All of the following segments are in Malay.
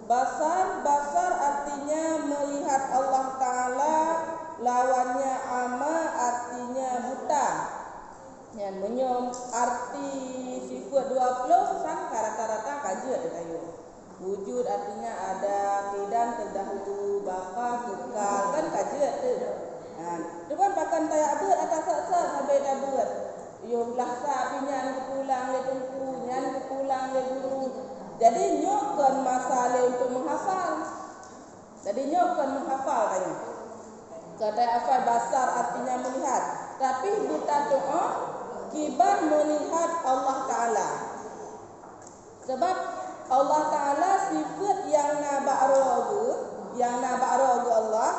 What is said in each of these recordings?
Basar, basar artinya melihat Allah Ta'ala, lawannya ama artinya buta. Yang menyom arti sifat 20 sang rata-rata kajet ayo. Wujud artinya ada, kidan terdahulu, bapa kekal kan kajet tu. Depan pakan tayak ber atas sak sampai dah ber. Yo laksa pinyan ke pulang le tungku, nyan ke pulang le guru. Jadi nyokkan masalah untuk menghafal. Jadi nyokkan menghafal tanya. Kata hafal basar artinya melihat. Tapi kita doa kibar melihat Allah Ta'ala. Sebab Allah Ta'ala sifat yang naba'rogu, Allah,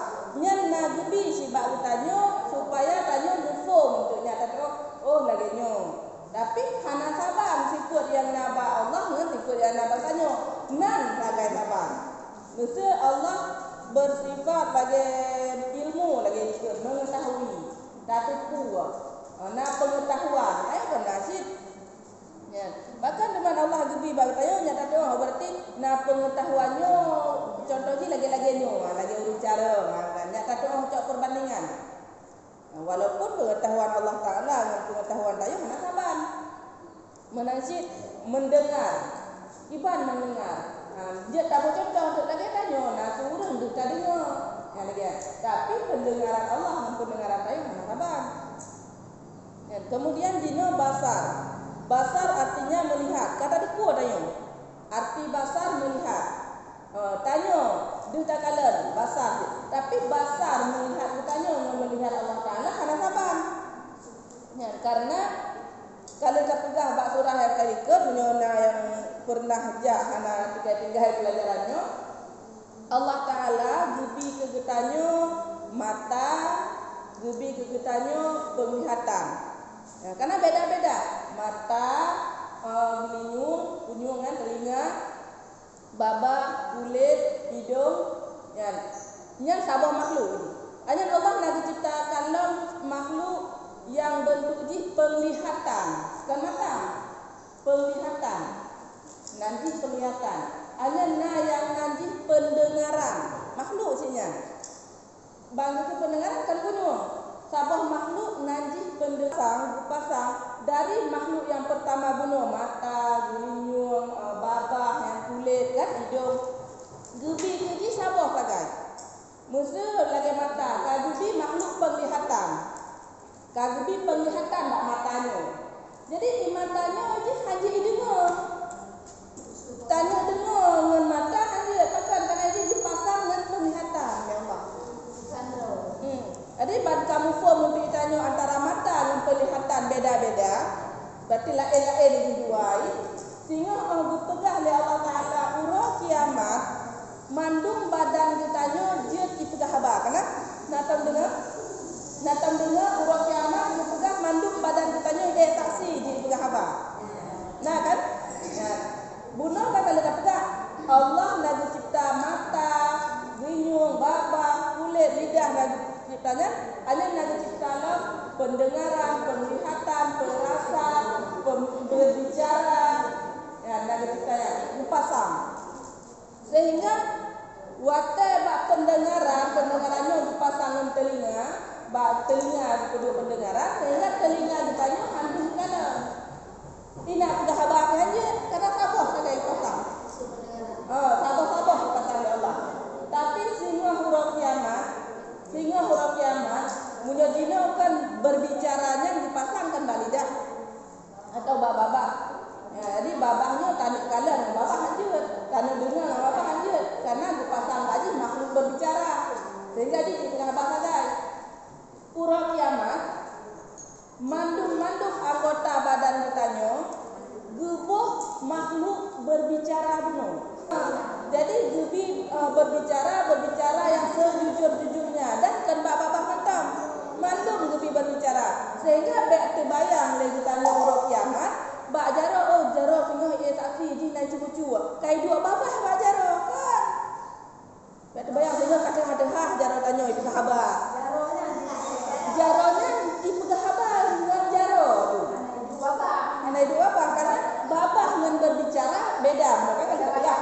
nyan nagebi si bak tanya supaya tanya mufum untuk nyata oh lagi nyo. Tapi hana saban sifat yang naba Allah dengan sifat yang naba tanya nan lagai saban. Mesti Allah bersifat bagi ilmu lagi mengetahui. Datu kuwa. Na pengetahuan. Ayo kan nasib. Ya. Bahkan dengan Allah gebi bagi tanya nyata doa berarti na pengetahuannya contohnya lagi-lagi nyo, lagi bicara, nyata doa untuk perbandingan. Walaupun pengetahuan Allah Ta'ala dengan pengetahuan tayo mana saban. Menasib mendengar, iban mendengar. Dia tak bercontoh untuk lagi tanya, nak turun untuk tadinya. Yang lagi. Tapi pendengaran Allah dengan pendengaran tayo mana saban. Kemudian dino basar. Basar artinya melihat. Kata deku tanya. Arti basar melihat. Tanya duta kalen basar. Tapi basar melihat tanya melihat Allah Ta'ala karena saban. Ya, karena kalau kita pegah bak surah yang kali ke menyona yang pernah jah hana tiga-tiga pelajarannya. Allah Ta'ala gubi kegetanyo mata, gubi kegetanyo penglihatan. Ya, karena beda-beda. Mata, kunyung kan telinga, babah, kulit, hidung, yang sabah makhluk. Hanya Allah nak diciptakan makhluk yang bentuk di penglihatan, bukan mata, penglihatan, nanti penglihatan. Hanya yang nanti pendengaran, makhluk sinya. Bangsa itu pendengaran kan kunyung. Sabah makhluk nanti pendengaran pasang dari makhluk yang pertama bunuh mata, gunyung, babah, yang kulit, kan hidung. Gubi sabah pakai. Musuh lagi mata, kagubi makhluk penglihatan. Kagubi penglihatan tak matanya. Jadi di matanya aja haji dengar. Tanya dengar dengan mata haji pakan kan haji dipasang dengan penglihatan ya Allah. Jadi bad kamu form untuk ditanya antara mata dan penglihatan beda-beda. Berarti lain-lain dijuai. Sehingga Allah pegah oleh Allah Ta'ala urang kiamat mandung badan ditanya dia dipegah haba. Karena natam dengar urang kiamat dipegah mandung badan ditanya dia taksi dia dipegah haba. Nah kan? Nah, bunuh kan kalau dah pegah Allah lagi cipta mata, ginyung, babah, kulit, lidah lagi ciptanya. Hanya lagi cipta pendengaran, penglihatan, perasaan, berbicara. Ya, lagi ciptanya dipasang. Sehingga waktu bak pendengarannya dipasang dengan telinga, bak telinga kedua pendengaran, sehingga telinga ditanya handung kanan. Tidak sudah habaq aja karena sabah saja pasang. Sabah dipasang oleh Allah. Tapi sehingga huruf kiamat, munyadina kan berbicaranya dipasangkan balidah atau babah. Ya, jadi babahnya tanda kalian babah lanjut, tanda dengar babah lanjut, karena dipasang lagi makhluk berbicara, sehingga di tengah bahasa guys. Huruf kiamat, mandung anggota badan ditanya, gubuh makhluk berbicara benar. Jadi gubi berbicara yang sejujur-jujurnya dan kan babah matam mandung gubi berbicara, sehingga bek terbayang lagi tanya huruf kiamat. Bak jaro tengah ia saksi di nan cucu. Kai dua babah bak jaro kan. Bak terbayang sehingga kadang ada jaro tanya itu sahabat. Jaronya di pegahaban dengan jaro tu. Ana dua apa? Karena babah dengan berbicara beda. Maka kan tak payah.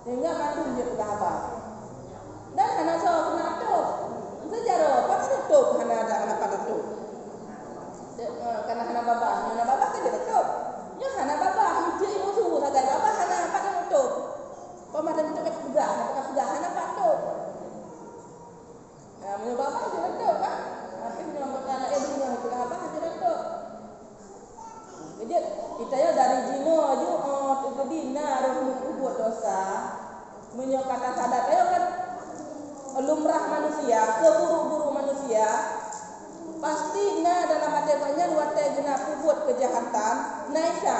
Sehingga mandu dia pegah abah. Dan hana so kena tutup. Sejarah pas tutup hana ada hana pada tutup. Karena hana babah kan dia tutup. Nya hana babah dia ibu suhu saja babah hana pada tutup. Pemadan tutup pegah hana tutup. Nah, menyo babah dia tutup kan. Tapi menyo bakal dunia pegah abah dia tutup. Jadi kita ya dari jino aju itu dina roh buat dosa. Menyo kata sadat ayo kan lumrah manusia, keburu-buru manusia pasti dalam adanya luar gena buat kejahatan naisa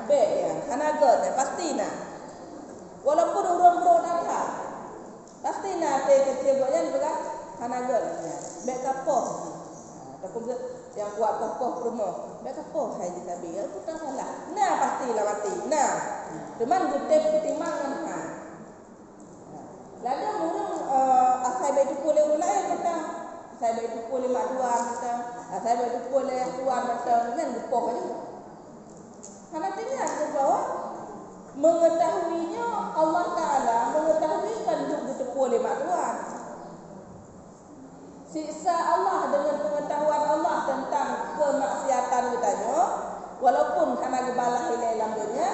be ya hanaga pasti walaupun urang-urang datang pasti te kecebanya juga hanaga be kapoh ataupun yang buat kokoh rumah be kapoh hai ditabi aku tak salah pastilah mati cuman gutep ketimangan lada murung asai baitu boleh ulai kata asai baitu boleh maduan kata asai baitu boleh tuan kata kan gepoh aja karena tinggal ke bawah mengetahuinya Allah Taala mengetahui kan begitu boleh maduan siksa Allah dengan pengetahuan Allah tentang kemaksiatan kitanya walaupun karena gebalah ilai lambanya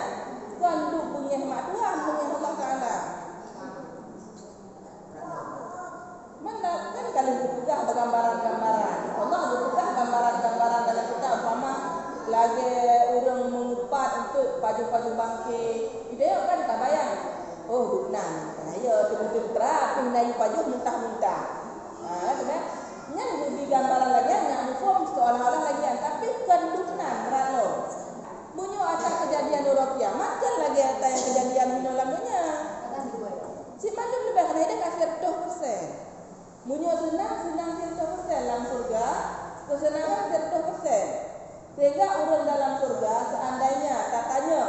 kan punya maduan punya Allah Taala. Mana kan kalian berpegah gambaran-gambaran. Allah berpegah gambaran-gambaran dalam kita umpama lagi orang mengupat untuk paju-paju bangkit. Ide kan tak bayang. Oh duknan. Ayo betul-betul terapin dari paju muntah-muntah. Kan? Yang lebih gambaran lagi yang form seolah-olah lagi tapi kan duknan merano. Munyo ada kejadian orang kiamat kan lagi ada yang kejadian munyo lamanya. Si macam lebih kena dia kasih 100%. Munyo senang 100% dalam surga, kesenangan 100%. Sehingga orang dalam surga seandainya katanya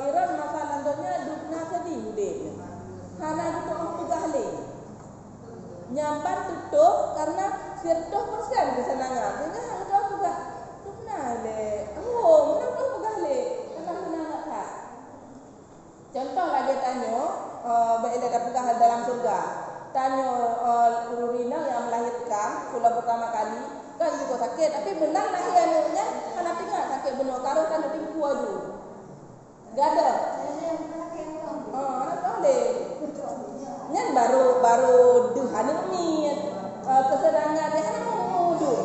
Iran masa nandonya dukna sedih deh. Hana itu pegah le. Nyampan tutup karena 100% kesenangan. Sehingga hana itu pegah dukna le. Oh, mana itu pegah le? Karena senang tak. Contoh lagi tanya, baik ada pegah dalam surga. Tanya urina yang melahirkan pula pertama kali kan juga sakit tapi benar lahirnya anak tinggal sakit benar karo kan timpu aja gak ada anak boleh nyan baru duhan ini kesenangan dia kan mau duduk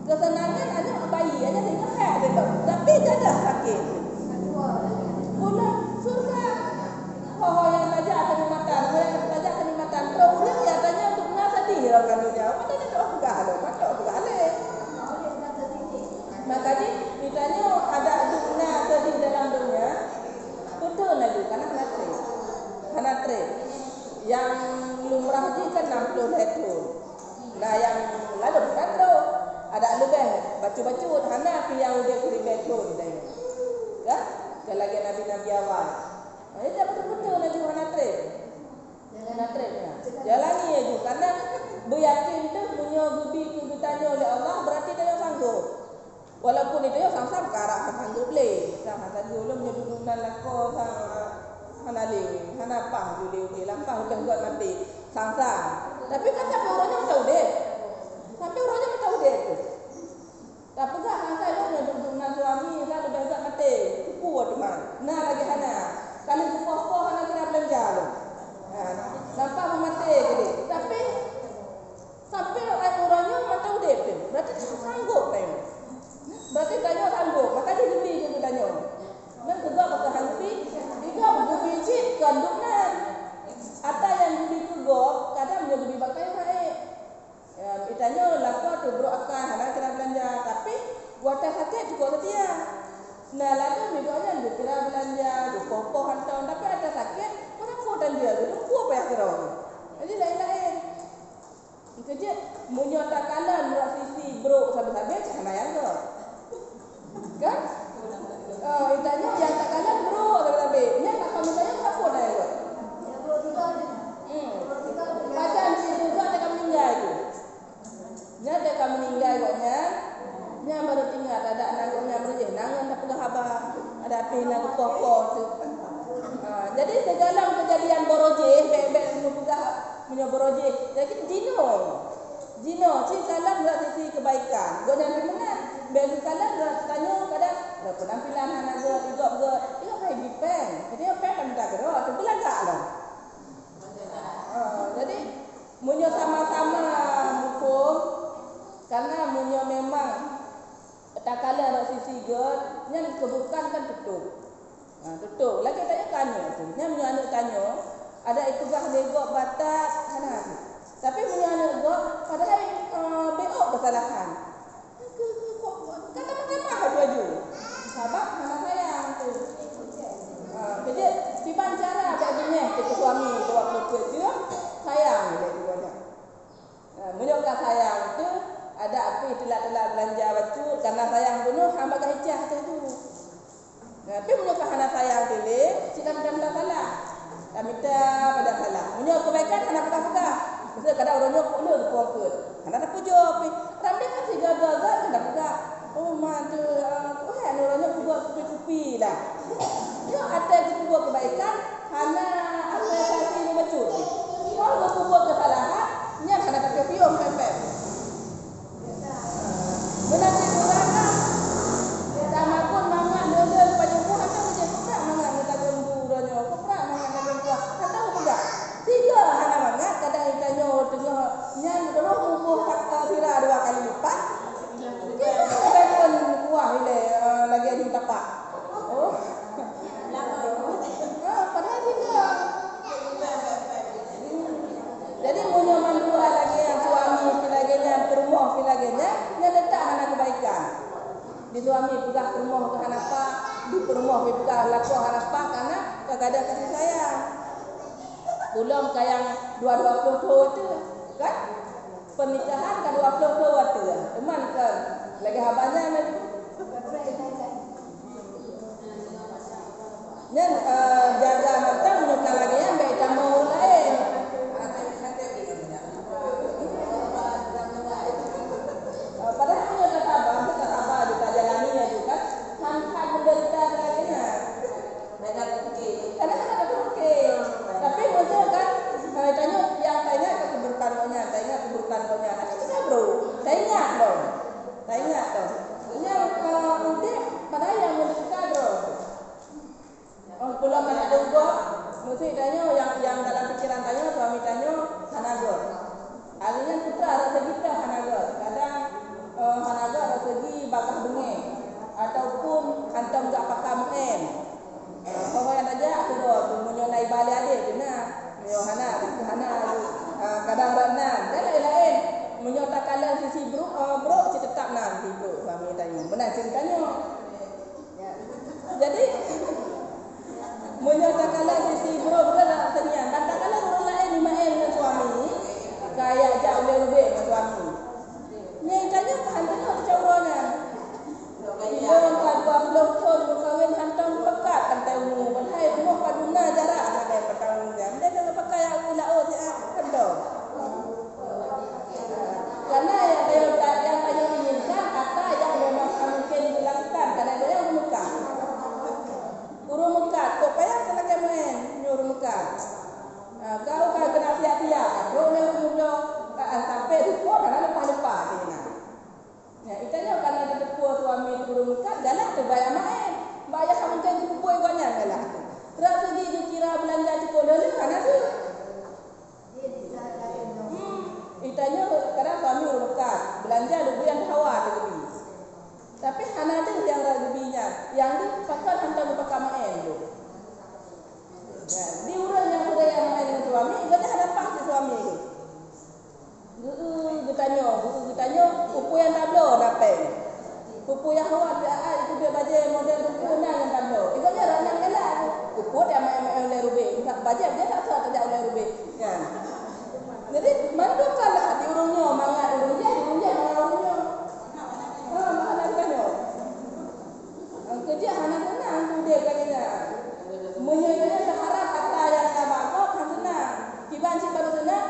kesenangan aja bayi aja tinggal kayak gitu tapi gak ada sakit pula surga yang saja kenikmatan problem ya tanya untuk nasi di dalam kandungnya apa tadi doa pegah le makanya ditanya ada dunia di dalam dunia betul lagi karena hanatre yang lumrah di kan 60 hektar nah yang lalu kan ada lebih bacu hana yang dia kiri betul ya kalau lagi nabi awal ini betul lagi hanatre jalani aja karena beryakin tu punya gubi tu tanya oleh Allah berarti dia sanggup walaupun itu ya sama-sama ke arah sanggup le sama sanggup lo menyebut nalako hanali hanapa juli lampah udah buat mati sangsa tapi kan sampai orangnya tahu deh tapi kan sangsa lo menyebut suami kan udah buat mati kuat mah nah lagi hana kalian kupoh hana kena belanja lo nampak mati gede tapi sampai orangnya mata udah berarti sanggup berarti tanya sanggup maka dia lebih yang tanya dan juga bakal henti tiga berbiji kandungan ada yang lebih kegop kadang dia lebih bakal baik ditanya laku tu bro akan ada kira belanja tapi buat sakit juga setia nah lalu misalnya dia kira belanja dia kokoh hantar tapi ada sakit dan dia dulu apa yang kira jadi lain-lain kerja menyata kalan sisi bro sampai-sampai sama yang tu kan itanya yang tak kalan bro sampai-sampai ni tak kami tanya apa dah ya bro juga macam si juga ada kami meninggal itu ni ada kami meninggal koknya ni baru tinggal ada anak koknya berje nangan tak pegah abah ada api nak kokoh tu Jadi segala kejadian borojeh, bek-bek punya borojeh, jadi jino, si kalah berat sisi kebaikan. Gua jangan menang. Bek kalah berat tanya kadang penampilan anak gua igop kayak dipeng. Jadi apa kan tak kira, tu belagak lah. Jadi munyo sama-sama hukum karena munyo memang tak kalah berat sisi gua, nyan kebukan kan tutup. Tutup. Lagi tanya tu. Nya punya anak tanya, ada ikubah legok batak hanan. Tapi punya anak gok padahal beok kesalahan. Kata mahkamah baju. Sebab anak sayang tu. Jadi tiban cara baginya ke suami buat kerja sayang dia juga. Menyokong sayang tu ada api telah belanja baju karena sayang bunuh hamba hijah tu. Tapi menyokong anak sayang pilih, sidang dan salah. Kami minta pada salah. Menyokong kebaikan anak pada. Mesti kadang orang nyok pula kuat. Anak pujo api. Ramai kan si gagal kadang-kadang. Oh mantu, kan orang nyok buat kupi-kupi dah. Yo ada buat kebaikan, hana apresiasi ni macam. Kalau buat kesalahan, nya hana tak piom pempek. Menanti orang sama pun mangan dulu pada pun apa macam kuprak mangan kita gumbu ranyo kuprak mangan dalam kuah kata juga tiga hana mangan kadang ikannya tengah nyang terus umur fakta sira 2 kali lipat kita pun kuah ile lagi ada tapak padahal tiga jadi munyo mandua lagi yang suami pilagenya perumah pilagenya nya letak hana kebaikan di suami pegah rumah ke hanapa, di rumah pegah laku hanapa karena kadang kasih sayang. Belum kayak 20 tahun tu, kan? Pernikahan kan 20 tahun tu. Teman kan lagi habanya lagi. Nen jaga mantap menyokong lagi yang baik tamu lain. Padahal punya kata apa dijalaninya juga tanpa menderita sebagainya. Karena kan ada mungkin. Tapi muncul kan tanya yang tanya keburukan konya. Tapi kita bro, tanya dong. Yang untuk padahal yang menderita bro. Kalau mana donggo, mesti tanya yang dalam pikiran tanya suami tanya hanago. Artinya kita ada segitu hanago. Kadang hanaga ada segi bakah bengeng ataupun hantam gak pakai men. Orang yang aja aku tu menyonai balik adik tu nah. Hana kadang ranan dan lain-lain menyatakan sisi bro si tetap nanti bro suami tanya. Benar ceritanya. Jadi menyatakan sisi bro dah tanya. Katakanlah orang lain 5M dengan suami kayak jauh lebih dengan suami. Yang tanya hantarnya kecaurangan. Ibu kat 20 tahun berkahwin hantar pekat kantai umur. Padahal rumah paduna jarak ada pertahunnya. Dia kena pakai aku lao dia kendor. Karena yang tanya inginkan kata yang memang mungkin dilakukan karena dia yang memuka. Guru muka, kok payah selagi main nyuruh muka. Kau kan kena siap-siap. Kau memang sampai rupa karena lepas-lepas dia. Ya, itanya karena dia tekua suami guru muka, galak tu bayar main. Bayar kamu kan kupoi banyak galak tu. Terus segi dikira belanja cukup dulu karena tu. Itanya kadang suami guru muka, belanja lebih yang hawa lebih. Tapi hana ada yang lebihnya, yang tu pakai hantar pakai main tu. Ya, di urang yang main dengan suami, dia ada pas suami tu. Getanya pupu yang tablo dapat. Pupu yang awak dia itu dia baca model pupu yang tablo. Itu dia ranan galak. Pupu dia main oleh rubi. Baca dia tak tahu tak oleh rubi. Kan. Jadi mandu kalah di urungnya mangat urungnya mangat urungnya. Mana katanya. Kerja hana tenang tu dia katanya. Menyayanya seharap kata yang tak kok kan senang. Kiban si baru senang.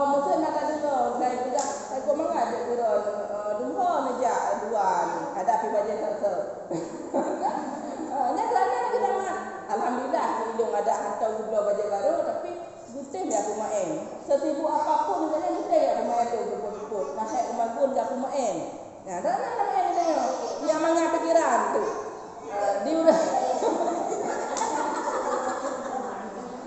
Mungkin nak ada dulu, saya juga, saya mangat je kurang, dulu nejak dua ni, ada pi baca satu. Ni kerana kita mangat, alhamdulillah. alhamdulillah ilung ada hantar gula baju baru tapi gutih dia aku main. Sesibuk apapun dia gutih aku main tu jemput-jemput. Nahak rumah gun dia aku main. Nah, dah nak main dia. Yang mana pikiran tu. Dia udah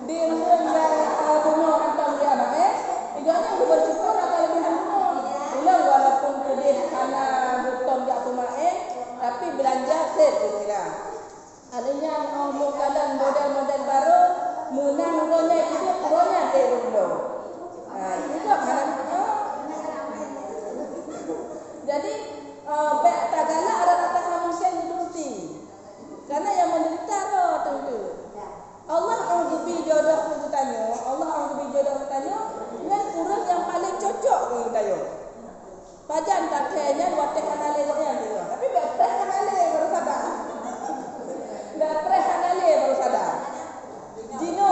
dia udah bunuh hantar dia main. Iganya dia bersyukur atau lebih bunuh. Ulang walaupun dia karena buton dia aku main tapi belanja set tu kira. Adanya mukalan model-model baru menang ronya itu ronya dulu. Juga mana jadi baik tagala ada kata manusia diluti. Karena yang menderita roh tentu. Allah anggupi jodoh ku tanya, Allah anggupi jodoh ku tanya dengan kurang yang paling cocok ku tanya. Pajan tak kayaknya buat kanale dia tu. Tapi baik kanale baru sadar. Dah kanale baru sadar. Dino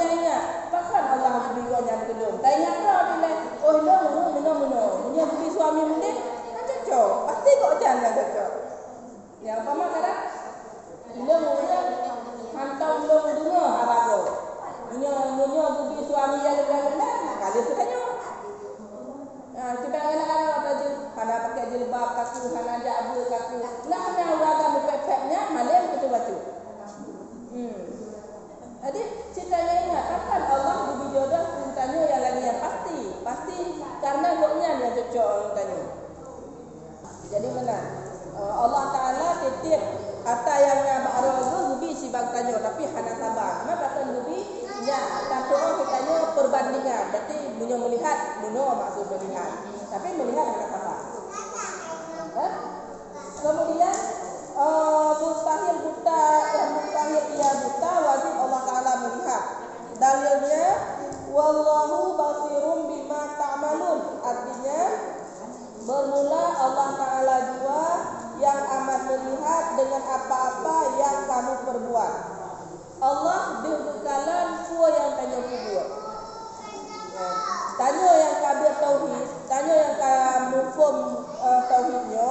ingat. Pakan Allah beri yang kedua. Tak ingat dah dia. Oh no. Punya beli suami mendek kan cocok. Pasti kok jangan cocok. Ya apa kadang ilmu hantar dengar abago. Punya beli suami yang lain kali tanya. Kita kadang-kadang ada hana pakai jilbab kaku, hana jabu kaku. Nak hana ragam pepeknya malam kita baca. Jadi ceritanya ingat kapan Allah beri jodoh tanya yang lagi yang pasti karena doknya dia cocok tanya. Jadi mana Allah Taala titip kata yang baru beri si bang tanya tapi hana sabar. Kenapa kan beri ya tak orang tanya perbandingan. Berarti punya melihat maksud melihat. Tapi melihat hana sabar. Kemudian mustahil ia buta wajib Allah Taala melihat. Dalilnya wallahu basirum bima ta'malun. Artinya bermula Allah Taala jua yang amat melihat dengan apa-apa yang kamu perbuat. Allah dibekalan semua yang tanya kubur. Tanya yang kabir tauhid, tanya yang mufhum tauhidnya.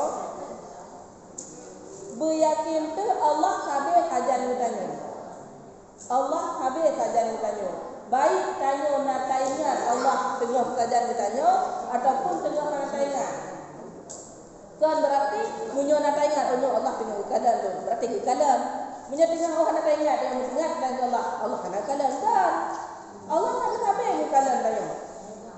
Beryakin tu Allah habis saja tanya. Allah habis saja tanya. Baik tanya nak ingat Allah tengah saja tanya ataupun tengah nak ingat. Kan berarti munyo nak ingat Allah tengah keadaan tu. Berarti keadaan. Munyo tengah orang nak ingat yang ingat dan Allah kena keadaan kan. Allah nak habis keadaan tanya.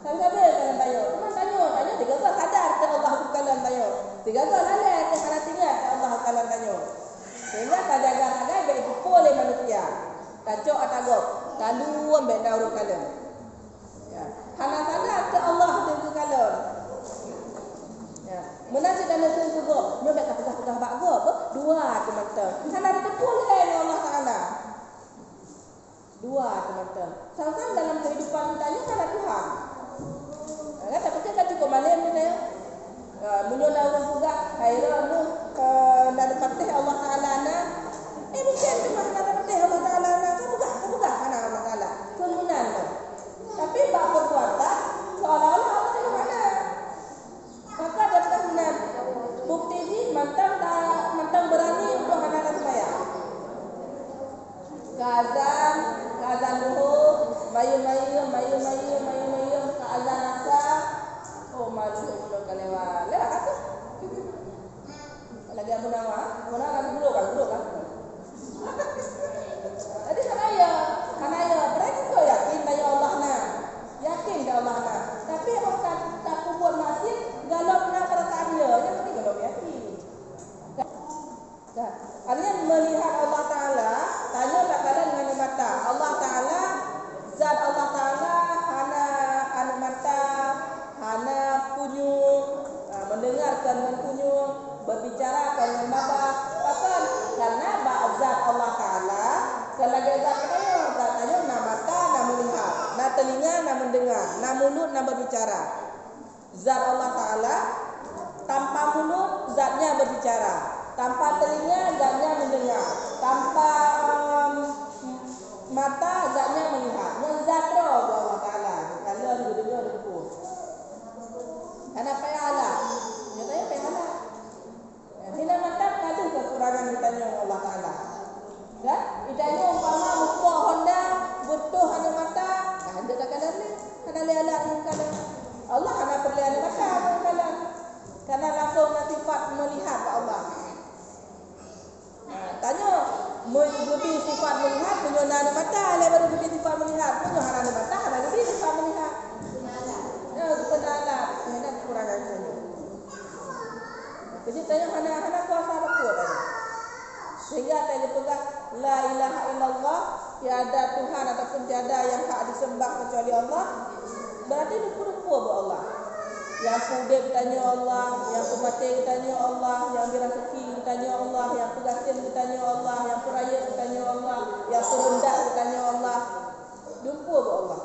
Kan habis keadaan tanya. Cuma tanya tiga kali sadar ke Allah keadaan tanya. Tiga kali lalai ke hana ingat Allah keadaan tanya. Sehingga tak jaga-jaga baik boleh manusia. Kacau atagop, kalu ambek daur kalam. Ya. Hana sadar ke Allah tu kalam. Ya. Menasib dan nasi juga, nyobek pegah-pegah bak go, dua teman-teman. Hana ada boleh Allah Taala. Dua teman-teman. Sama-sama dalam kehidupan kita ni ada Tuhan. Ya, tapi kita cukup malam ni ya. Menyola orang juga khairan tu dan patih Allah Taala na. Mungkin cuma ada patih Allah Taala na. Bukan mana Allah Taala. Kemunan. Tapi bab perbuatan seolah-olah Allah di mana. Maka datang bukti ni mantang berani untuk anak semaya. Kazan duhur, mayu ke azan asar. Oh malu belum kalewa. Lewat kata. Lagi abu nama kan guru kan. Jadi kanaya berarti kau yakin dah Allah na. Yakin dah Allah na. Tapi orang tak buat maksiat galop na perasaan dia. Yang penting galop yakin. Artinya melihat Allah Taala, tanya tak kala dengan mata. Allah Taala, zat Allah Taala hana anu mata, hana punyu, mendengarkan dengan punyu, berbicara dengan mata. Pasal karena zat Allah Taala, kalau zat tanya na mata, na melihat, na telinga, na mendengar, na mulut, na berbicara. Zat Allah Taala tanpa mulut zatnya berbicara. Tanpa telinga zatnya mendengar, tanpa mata zatnya melihat. Zat roh Allah Taala. Kalau dunia lupa. Karena payala. Nyatanya payala. Hina mata ada kekurangan ditanya Allah Taala. Kan? Ditanya umpama Lebih sifat melihat, menyonan mata, lepas lebih sifat melihat, menyonan mata, lebih sifat melihat. Kenalan, dan kekurangan saja. Jadi tanya hana kuasa apa tadi. Sehingga tanya pegang la ilaha illallah, tiada Tuhan ataupun tiada yang hak disembah kecuali Allah. Berarti rupa-rupa buat Allah. Yang pudek tanya Allah, yang pemati tanya Allah, yang dirasuki tanya Allah, yang pegasin tanya Allah, yang peraya tanya Allah, yang perendah tanya Allah. Rupa buat Allah.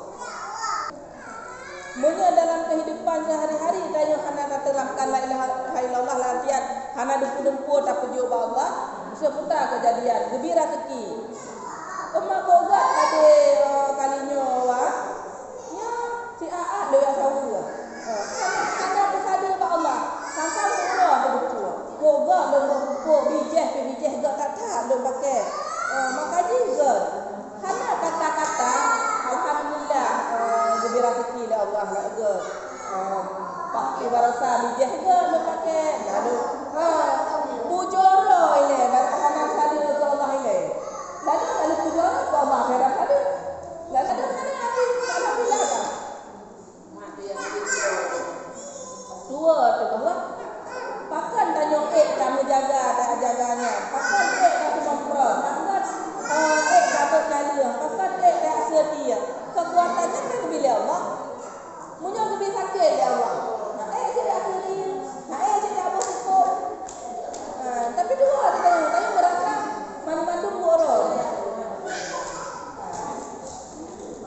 Mula dalam kehidupan sehari-hari tanya hana terapkan la ilaha illallah latihan hana dempu-dempu tak pujuk Allah seputar kejadian gembira rezeki emak bogat ada kalinya wah nya si aa dia sawu hana bersada ba Allah sampai umrah begitu bogat dengan bijih gak tak lo pakai makanya juga hana kata-kata alhamdulillah gembira rezeki dah Allah nak ke pakai barasa bijih ke lo pakai lalu pujoro ile dan hana tadi ke Allah ile lalu kalau pujoro ke Allah kira tadi lalu hana lagi alhamdulillah kan mati yang itu dua tu bahwa pakan tanya kamu jaga tak jaganya pakan kamu memperot pakan dapat nalih pakan tak setia kekuatannya kan bila Allah munya lebih sakit ya Allah jadi akhirin jadi apa hukum tapi dua tanya merasa mandu borong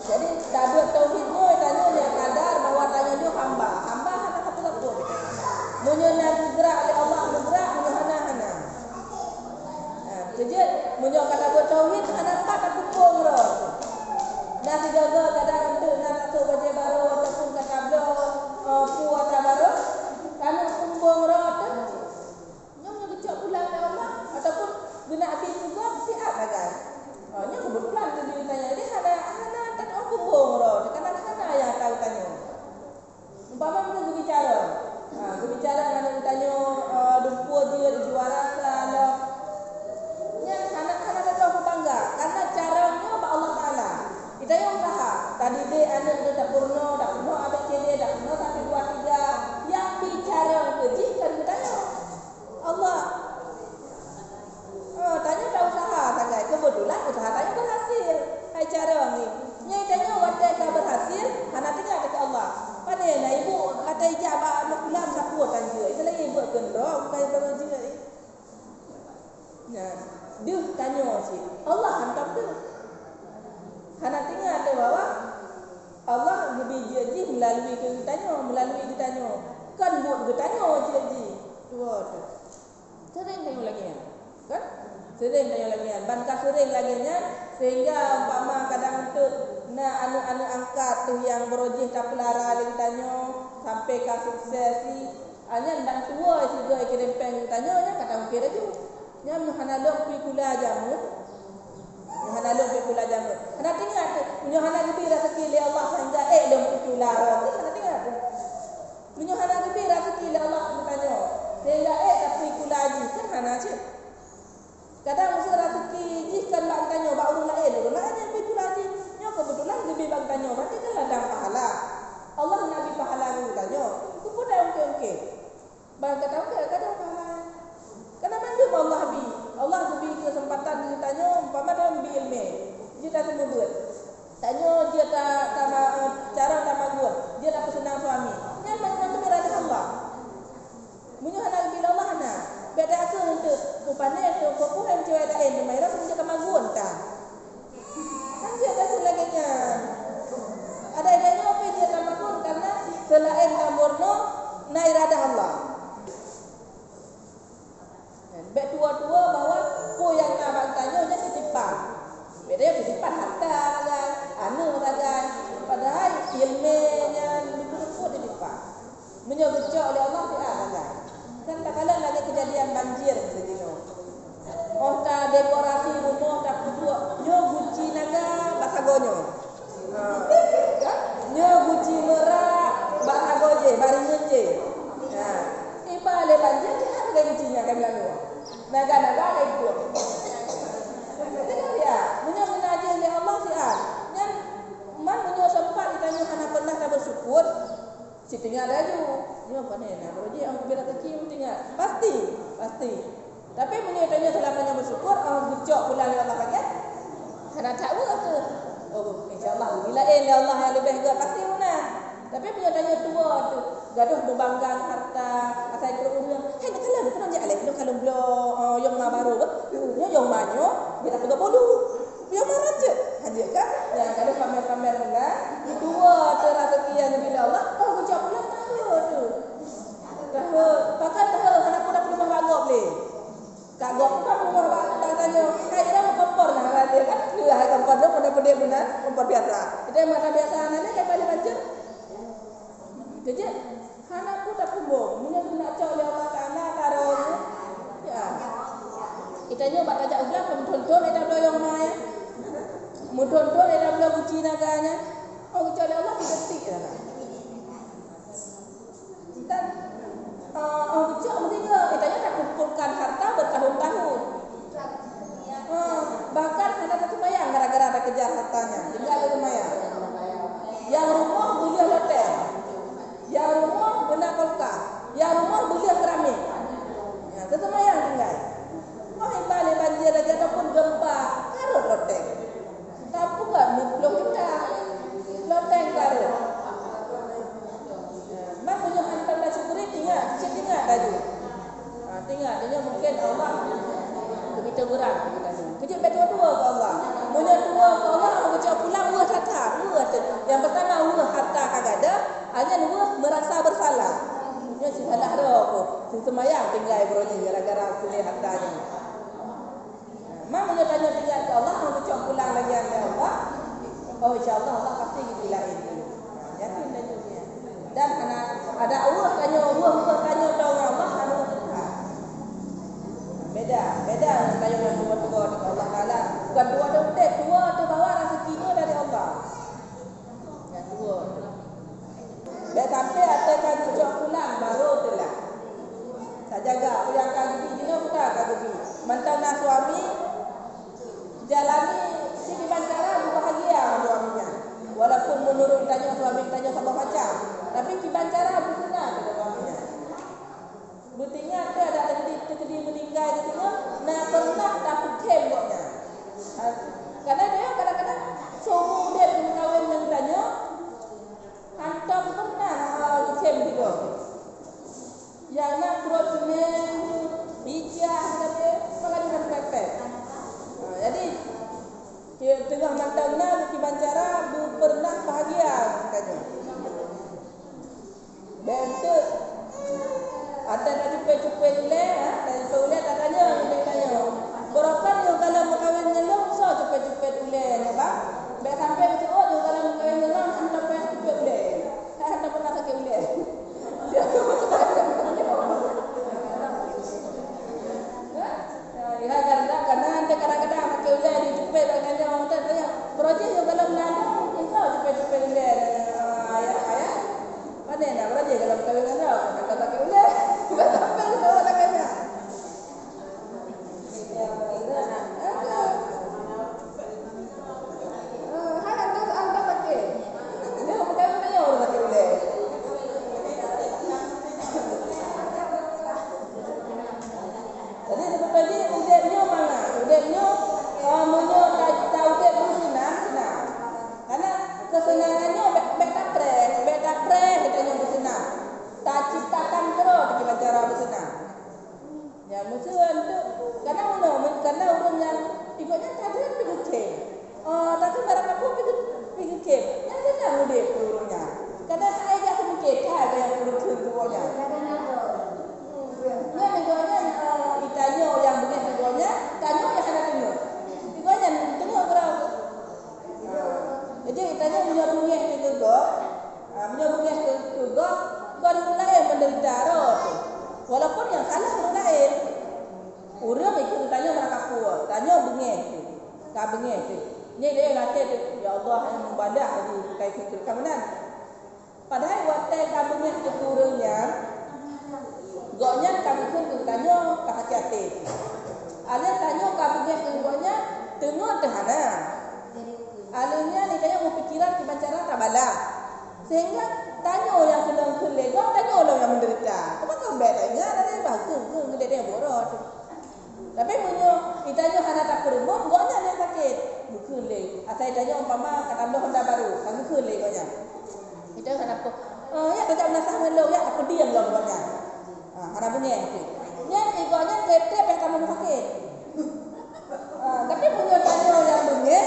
jadi dapat tauhidnya tanya dia kadar bahwa tanya dia hamba hana satu-satu munya nak gerak oleh Allah bergerak munya hana jadi munya kata buat tauhid hana tak hukum roh nak jaga kadang untuk nak satu baca baru ataupun kata beliau puasa baru karena kumpul rot nyong gecok pulang ke Allah ataupun guna habis juga siap lah kan nyong kebetulan dia tanya dia hana tak kumpul rot karena hana yang tahu tanya umpama kita berbicara dengan tanya dumpu dia juara kalau nya hana tahu bangga karena caranya Allah Taala kita yang usaha tadi dia anak dia tak purno ABCD dah purno 1 2 3 yang bicara keji kan tanya Allah tanya tak usaha saja kebetulan usaha tanya berhasil hai cara ni nyai tanya wadah ka berhasil hana tengah dekat Allah pada na ibu kata ijabah nak pulang siapa tanya itu lagi buat kendor bukan beruji nah dia tanya si Allah hantar tu hana tengah ada bahwa Allah lebih janji melalui kita tanya kan buat kita tanya janji dua tu sering tanya lagi kan sering tanya lagi bangka sering lagi sehingga umpama kadang tu nak anak-anak angkat tu yang berojih tak pelara dia tanya sampai ke sukses ni hanya dan tua juga kirim peng tanya kata okey dah tu nya hana lok pi kula jamu hana lok pi kula jamu hana tengah punya hana lebih rezeki le Allah sehingga lok pi kula hana tengah punya hana lebih rezeki le Allah tanya sehingga tapi kula ji kan hana je kadang mesti rezeki ji kan bang tanya ba urang lain pi kula ji nya kebetulan lebih bang tanya berarti kan ladang pahala Allah nabi pahala ni tanya ku dah okey bang kata okey kata pahala karena mandu Allah bi Allah beri kesempatan dia tanya umpama dalam bi ilmu dia tak semua buat tanya dia tak cara tak magur dia tak senang suami yang macam tu berada Allah munya hana bila Allah hana beda aku untuk upane tu popuhan cewek lain mai ra punya kemagun tak kan dia tak lagi nya ada idenya apa dia tak magun karena selain kamurno na irada Allah bet tua-tua bahwa ko yang nak bang tanya nya titipan. Beda titipan harta kan, anu kan. Padahal ilmunya diperlukan titipan. Menyogocok oleh Allah tidak kan. Kan tak kala lagi kejadian banjir sedino. Onta dekorasi rumah tak pujuk, nyo guci naga basagonyo. Nyo guci merah basagoje, baringeje. Nah, tiba le banjir dia ada gucinya kan lalu. Naga-naga ada itu. Tengok dia, punya menaji oleh Allah si an. Yang man punya sempat ditanya hana pernah tak bersyukur. Si tinggal laju. Dia apa ni? Nak beruji orang bila kecil tinggal. Pasti. Tapi punya tanya selamanya bersyukur, orang gecok pulang oleh Allah pakai. Hana tahu ke? Oh, insya-Allah bila Allah yang lebih juga pasti mana. Tapi punya tanya tua tu, gaduh berbanggang harta, asal kerumnya. Hei, nak kalah bukan dia alih kalau belum yang baru ke? Yang banyak, dia tak 30. Dia marah je. Hanya kan? Ya, gaduh pamer-pamer enggak. Tua tu rezeki yang bila Allah, oh gecok pulang tahu tu. Tahu, pakai tahu anak pun dah rumah bagok boleh. Kak gok pun rumah bagok tanya, "Hai, ira mau kompor nah?" Dia kan, "Ya, hai kompor tu pada guna kompor biasa." Itu masa biasa anaknya kayak balik banjir. Jadi, anak pun tak kumbung. Mungkin nak cak oleh Allah Ta'ala taruh. Ya. Kita nyoba tajak ulang, kemudian kita doyong mai. Kemudian kita belum uji naganya. Oh, cak oleh Allah detik lah. Dan cak mesti ke, kita tak kumpulkan harta bertahun-tahun. Bahkan ada satu bayang gara-gara ada kejar hartanya. Tinggal di rumah ya. Yang rumah beli hotel. Yang rumah benar kulkas. Yang rumah beli keramik. Ya, semua yang tinggal. Oh, balik banjir lagi ataupun gempa, karut loteng. Tapi enggak belum kita. Loteng karut. Mak punya hantar dah syukuri tinggal tadi. Tinggal dia mungkin Allah kita berat kejut dua-dua ke Allah. Punya dua ke Allah, macam pulang urus harta. Yang pertama urus harta kagak ada, hanya urus merasa bersalah. Dia si salah dah apa? Si semayang tinggal beroni gara-gara pilih hartanya. Mak punya tanya tinggal ke Allah, macam pulang lagi ke Allah. Oh, insya-Allah Allah pasti gilain. Yakin dan juga. Dan ada urus tanya tahu Allah ada Tuhan. Beda dengan tanya yang tua-tua dengan Allah Taala. Bukan tua tu bawa rezekinya dari Allah. Yang tua. Biar sampai ada kan cucuk pulang baru tu lah. Saya jaga yang kaki dia bukan kaki. Mantan nak suami jalani segala cara bahagia suaminya. Walaupun menurut suami tanya sama macam, tapi kiban cara bersenang dengan suaminya. Buktinya ada terjadi meninggal di tengah, nak pernah tak kem buatnya. Karena dia kadang-kadang suruh dia berkahwin dengan tanya, hantar pernah kem juga. Yang nak protmen, hijah kata, mengadakan pepet. Jadi tengah mantan nak kiban cara pernah bahagia katanya. Bentuk ada nak cupai-cupai uleh, dan uleh tak tanya, dia tanya. Berapa yang kalau berkahwin dengan lu, so cupai-cupai uleh ni bang. Baik sampai macam yang kalau berkahwin dengan lu, hantar cupai uleh. Hantar pernah sakit uleh. Ya karena anda kadang-kadang pakai uleh di cupai dan tanya orang tu tanya. Projek yang kalau menandang, so cupai-cupai uleh ayah. Mana nak projek kalau berkahwin dengan lu, hantar pakai uleh. Tidak sampai ke bawah laganya. Hai anda pakai. Dia bukan tanya orang pakai boleh. Jadi seperti udetnya mana? Udetnya punya tahu udet bersenang. Karena kesenangannya bek tapre katanya bersenang. Tak ciptakan terus dengan cara bersenang. Ya musuhan tu karena orang yang ikutnya tadi pergi kem. Tapi barang aku pergi kem. Yang senang dia turunnya. Karena saya tak mikir ada yang turun turunnya. Ya neganya ditanya yang bukan neganya, tanya yang ada tengok. Neganya tengok berapa. Jadi ditanya punya ke juga. Punya ke juga. Orang lain menderita tu. Walaupun yang salah orang lain. Orang ikut tanya mereka kuat. Tanya bengeh tu. Tak bengeh tu. Ni dia latih tu. Ya Allah yang membadak lagi kait itu. Kemudian padahal waktu kami tu turunnya. Goknya kami pun tanya ke hati-hati. Ada tanya kami tu goknya hana. Alumnya ni tanya mau pikiran di pancara tak bala. Sehingga tanya yang kena kelego, tanya orang yang menderita. Apa kau tanya dari bagus ke dia boros. Tapi munyo ditanya hana tak perumon, gonya dia sakit. Bukan le. Asal tanya umpama kata Allah Honda baru, kan bukan le gonya. Kita kenapa? Ya kerja menasah melo ya tak diam lah gonya. Hana bunyi tu. Nya gonya tetep yang kamu sakit. Tapi munyo tanya yang bunyi,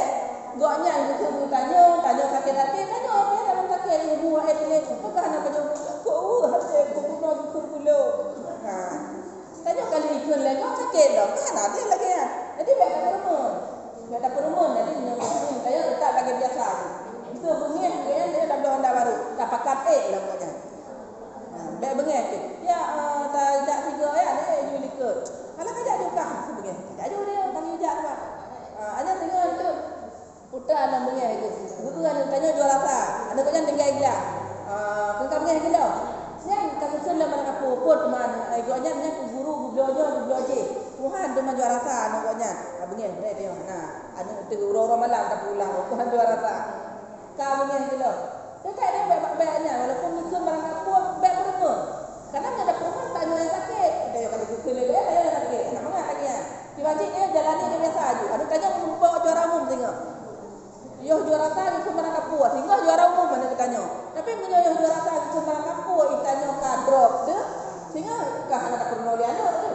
gonya bukan tanya sakit hati, tanya apa yang kamu sakit ibu wahai le. Apa hana baju kau hati kau puno kulo. Tanya kali ikut lagi, kau sakit dah, kan ada lagi ya. Jadi beda perumun, jadi minum tanya tak lagi biasa. Itu bunyi, dia dah Honda baru, dah pakai lah punya. Beda bunyi tu, ya tak tiga ya, dia jual ikut. Kalau kerja juga, bunyi, kerja dia tanya kerja apa? Ada tengok tu, putra ada bunyi itu. Guru ada tanya jual apa? Ada kerja tinggal gila. Kau bunyi gila. Yang kami sudah mereka puput man, egonya guru belajar. Tuhan tu jual rasa egonya. Abangnya dia nah, anu tu orang malam tak pulang. Tuhan jual rasa. Kau punya gitu. Dia tak ada baik-baiknya walaupun musuh mereka pun baik berumur. Karena ada perempuan tak ada yang sakit. Dia kata guru dia ada yang sakit. Nama lagi ya. Diwajib dia jalani dia biasa aja. Ada tanya membawa juara umum tengok. Yo juara rasa itu mereka puas. Sehingga juara umum mana tanya. Tapi punya yo juara rasa itu mereka puas. Itanya ka drop tu. Sehingga kah ada perlu liano tu.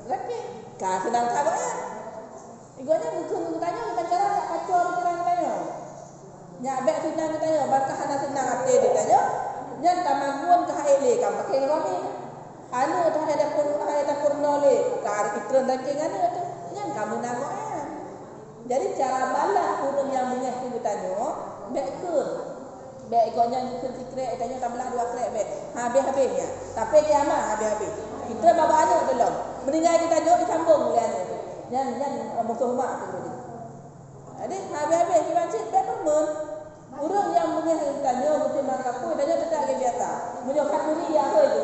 Tapi kah sedang sabar ya. Igonya bukan tanya kita cara tak kacau pikiran tanya. Nya bek senang tanya, bakah ana senang hati ditanya. Nya tamagun ka haile kam pakai romi. Anu dah ada purno le. Ka ikran ranking anu tu. Nya kamu nangok ya. Jadi cara bala urang yang mengeh tu tanya, bek ke. Bek igonya nyusun sikret tanya tambah 2 krek bek. Habis-habisnya. Tapi kiamat habis-habis. Kita baba anak belum. Meninggal kita tanya disambung lian. Yang musuh mak tu. Jadi habis-habis kita cik bek permen. Urang yang mengeh tanya betul mangkap tu tanya tak lagi biasa. Menyokat diri ya he tu.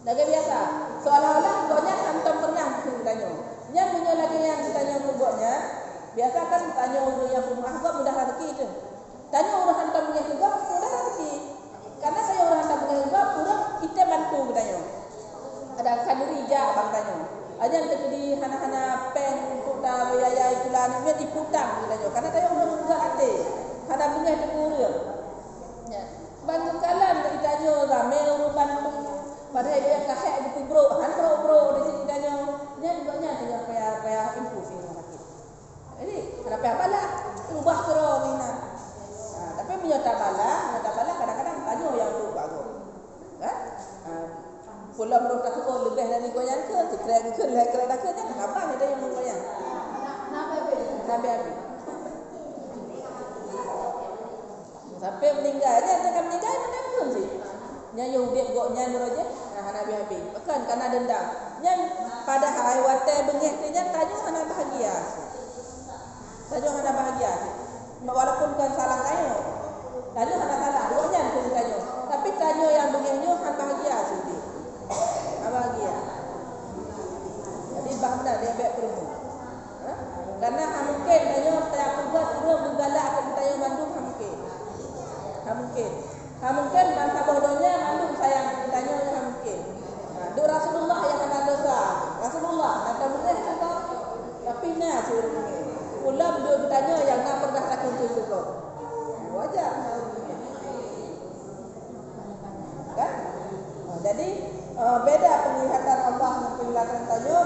Lagi biasa. Seolah-olah igonya hantam pernah tanya. Yang punya lagi yang ditanya gugoknya, biasa kan tanya orang yang rumah gua mudah rezeki tu. Tanya orang hantar punya juga mudah rezeki. Karena saya orang hantar punya juga, orang kita bantu tanya. Ada kanuri ja bang tanya. Aja kita di hana-hana pen untuk dah biaya itulah ni dia diputang tanya. Karena tanya orang juga hati. Hana punya tegur. Ya. Bantu kalam ditanya ramai orang bantu. Padahal dia kahek gitu bro, bro di sini tanya. Nya juga tengah payah improve ni sakit. Jadi, kenapa bala? Ubah terus minat. Tapi menyata bala kadang-kadang tanya yang tu bagus. Kan? Pula mereka tu lebih dari goyang ke, keren dah ke, kenapa ada yang goyang? Sampai. Sampai meninggalnya, jangan meninggal mana pun sih. Nya Yahudi goknya meroje, habis-habis. Bukan karena dendam. Nya pada hari wate bengek tu nya tanya hana bahagia. Tanya hana bahagia. Walaupun kan salah tanya. Tanya hana salah, duanya pun tanya. Tapi tanya yang bengeknya hana bahagia sudi. Bahagia. Jadi bahana dia baik perlu. Karena mungkin tanya tak buat urang menggalak akan tanya mandung mungkin. Mungkin masa bodohnya mandung sayang tanya mungkin. Duk Rasulullah yang kena dosa. Rasulullah kata boleh juga. Tapi nah suruh ni. Ulam dia bertanya yang nak pernah takut juga. Wajar. Kan? Jadi beda penglihatan Allah dan penglihatan tanya.